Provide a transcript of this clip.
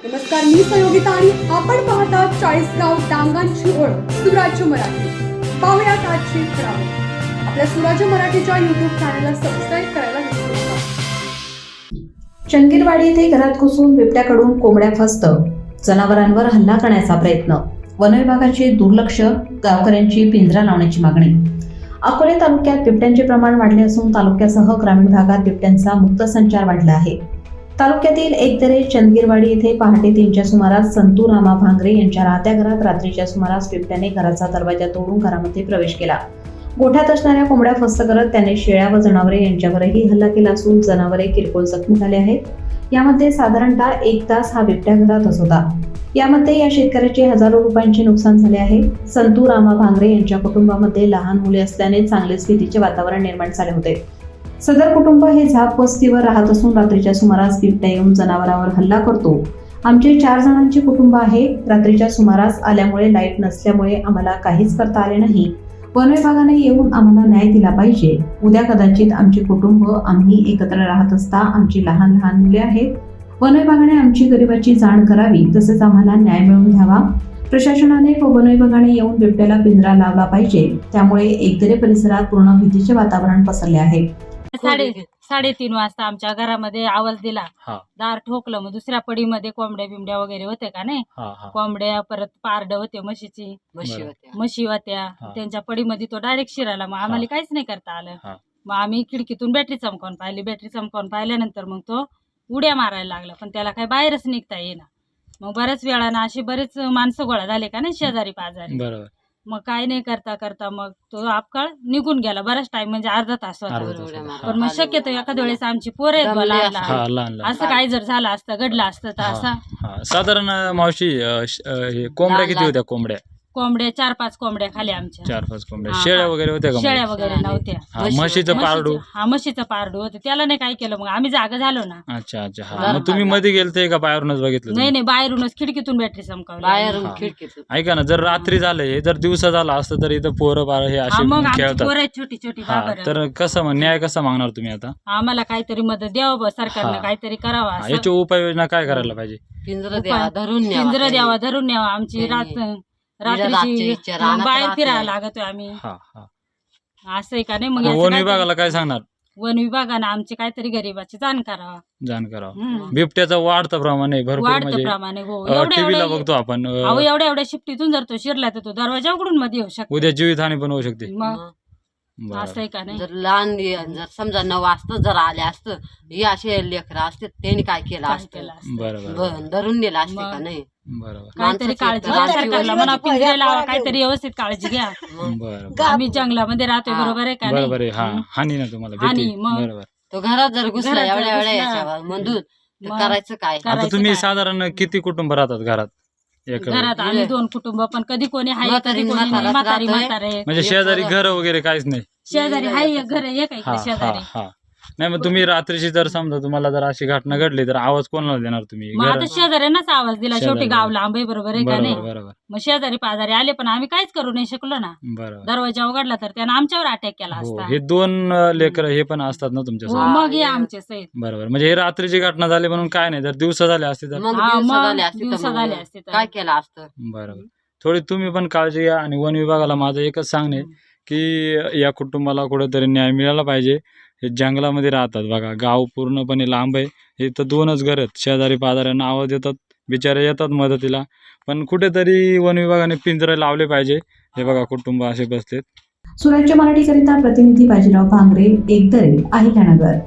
नमस्कार, मी संयोगिता आणि आपण पाहता चाळीसगाव डांगांची ओळख सुराज्य मराठी। पाहुयात आजची खबरं। आपल्या सुराज्य मराठीच्या YouTube चॅनलला सबस्क्राईब करायला विसरू नका। चंदगीरवाडी येथे घरात घुसून बिबट्याकडून कोंबड्या फस्त, जनावरांवर हल्ला करण्याचा प्रयत्न, वनविभागाचे दुर्लक्ष, गावकऱ्यांची पिंजरा लावण्याची मागणी। अकोले तालुक्यात बिबट्यांचे प्रमाण वाढले असून तालुक्यासह ग्रामीण भागात बिबट्यांचा मुक्त संचार वाढला आहे। तालुक्यातील एकदरे चंदगीरवाडी येथे पहाटे 3च्या सुमारास संतू रामा भांगरे यांच्या राहत्या घरात रात्रीच्या सुमारास बिबट्याने घराचा दरवाजा तोडून घरामध्ये प्रवेश केला। गोठ्यात असणाऱ्या कोंबड्या फस्त करत त्याने शेळ्या व जनावरे यांच्यावरही हल्ला केला असून जनावरे किरकोळ जखमी झाले आहेत। यामध्ये साधारणतः 1 तास हा बिबट्या घरातच होता। यामध्ये या शेतकऱ्याचे हजारो रुपयांचे नुकसान झाले आहे। संतू रामा भांगरे यांच्या कुटुंबामध्ये लहान मुले असल्याने चांगलेच भीतीचे वातावरण निर्माण झाले होते। सदर कुटुंब हे झाप वस्तीवर राहत असून रात्रीच्या सुमारास बिबट्या येऊन जनावरांवर हल्ला करतो। आमचे 4 जणांचे कुटुंब आहे। रात्रीच्या सुमारास आल्यामुळे लाईट नसल्यामुळे आम्हाला काहीच करता आले नाही। वन विभागाने येऊन आम्हाला न्याय दिला पाहिजे। उद्या कदाचित आमचे कुटुंब आम्ही एकत्र राहत असता आमची लहान लहान मुले आहेत। वन विभागाने आमची गरिबाची जाण करावी, तसेच आम्हाला न्याय मिळवून द्यावा। प्रशासनाने व वन विभागाने येऊन बिबट्याला पिंजरा लावला पाहिजे। त्यामुळे एकदरे परिसरात पूर्ण भीतीचे वातावरण पसरले आहे। 3:30 वाजता आमच्या घरामध्ये आवाज दिला, दार ठोकलं। मग दुसऱ्या पडीमध्ये कोंबड्या बिंबड्या वगैरे होते का नाही, कोंबड्या परत पारड होते, म्हशी होत्या, त्यांच्या पडीमध्ये तो डायरेक्ट शिरायला। मग आम्हाला काहीच नाही करता आलं। मग आम्ही खिडकीतून बॅटरी चमकावून पाहिली। बॅटरी चमकावून पाहिल्यानंतर मग तो उड्या मारायला लागला, पण त्याला काही बाहेरच निघता येईना। मग बऱ्याच वेळानं अशी बरेच माणसं गोळा झाले का नाही शेजारी पाजारी। मग काय नाही करता करता मग तो अपकाळ निघून गेला। बराच टाइम म्हणजे अर्धा तास होता। पण मग शक्यतो एखाद्या वेळेस आमची पोरं असं काय जर झालं असतं, घडलं असतं तर असं। साधारण मावशी कोंबड्या किती होत्या? कोंबड्या 4-5 कोंबड्या खाली आमच्या। 4-5 कोंबड्या। शेळ्या वगैरे होत्या का? शेळ्या वगैरे नव्हत्या। म्हशीचं पारडू? म्हशीचं पारडू होतं। त्याला नाही काय केलं, मग आम्ही जागा झालो ना। अच्छा अच्छा। मग तुम्ही मध्ये गेलते का बाहेरूनच बघितलं? नाही, बाहेरूनच खिडकीतून बॅटरी चमकावली, बाहेरून खिडकीतून। ऐका ना, जर रात्री झालं, जर दिवसा झालं असतं तर इथं पोरं बाळ हे असे खेळतात, छोटी छोटी। तर कसं मग न्याय कसा मागणार तुम्ही आता? आम्हाला काहीतरी मदत द्यावं, सरकारनं काहीतरी करावं। याची उपाययोजना काय करायला पाहिजे? पिंजरा द्यावा, धरून न्यावा। आमची रात्रीची बाहेर फिरायला लागतोय आम्ही, असं आहे का नाही। मग वन विभागाला काय सांगणार? वन विभागानं आमची काहीतरी गरिबाची जाण करावा। बिबट्याचा वाढतं प्रमाण आहे भरपूर, म्हणजे प्रमाणे हो। टीव्हीला बघतो आपण, एवढ्या शिफ्टीतून जर तो शिरला तर तो दरवाजा उघडून मध्ये येऊ शकतो। उद्या जीवितहानी पण होऊ शकते। असं आहे का नाही। जर लहान जर समजा 9 वाजता जर आले असतं, हे असे लेकरं असते त्यांनी काय केलं असतं? बरोबर, धरून नेलं असते का नाही? बरोबर। काहीतरी काळजी घ्या सरकारला, म्हणा पिंजरे लावा, काहीतरी व्यवस्थित काळजी घ्या। आम्ही जंगलामध्ये राहतोय, बरोबर आहे का नाही? बरोबर आहे। हानी ना तुम्हाला भीती, बरोबर। तो घरात जर घुसला एवढ्या याच्यावर मधून करायचं काय? आता तुम्ही साधारण किती कुटुंब राहतात घरात? घरात आम्ही 2 कुटुंब, पण कधी कोणी हाय, कधी कोणी म्हातारे। म्हणजे शेजारी घर वगैरे काहीच नाही? शेजारी हाय, एक घर एक आहे शेजारी। नाही, मग तुम्ही रात्रीची जर समजा तुम्हाला जर अशी घटना घडली तर आवाज कोणाला देणार तुम्ही? मग आता शेजाऱ्यांनाच आवाज दिला, शेवटी गाव लांब आहे, बरोबर आहे का नाही? बरोबर। मग शेजारी पाजारी आले, पण आम्ही काहीच करू नाही शकलो ना। दरवाजा उघडला तर त्यानं आमच्यावर अटॅक केला असता। हे 2 लेकर हे पण असतात ना तुमच्या? मग हे आमचे सहित, बरोबर। म्हणजे हे रात्रीची घटना झाली म्हणून काय नाही, जर दिवसा झाले असते तर दिवसा झाले असते काय केलं असतं? बरोबर। थोडी तुम्ही पण काळजी घ्या। आणि वन विभागाला माझं एकच सांगणे की या कुटुंबाला कुठेतरी न्याय मिळाला पाहिजे। हे जंगलामध्ये राहतात बघा, गाव पूर्णपणे लांब आहे। हे तर 2च घर आहेत, शेजारी पाजाऱ्यांना आवाज देतात, बिचारे येतात मदतीला, पण कुठेतरी वन विभागाने पिंजरे लावले पाहिजे। हे बघा कुटुंब असे बसलेत। सुराज्य मराठीकरिता प्रतिनिधी बाजीराव भांगरे, एकदरे, अहिल्यानगर।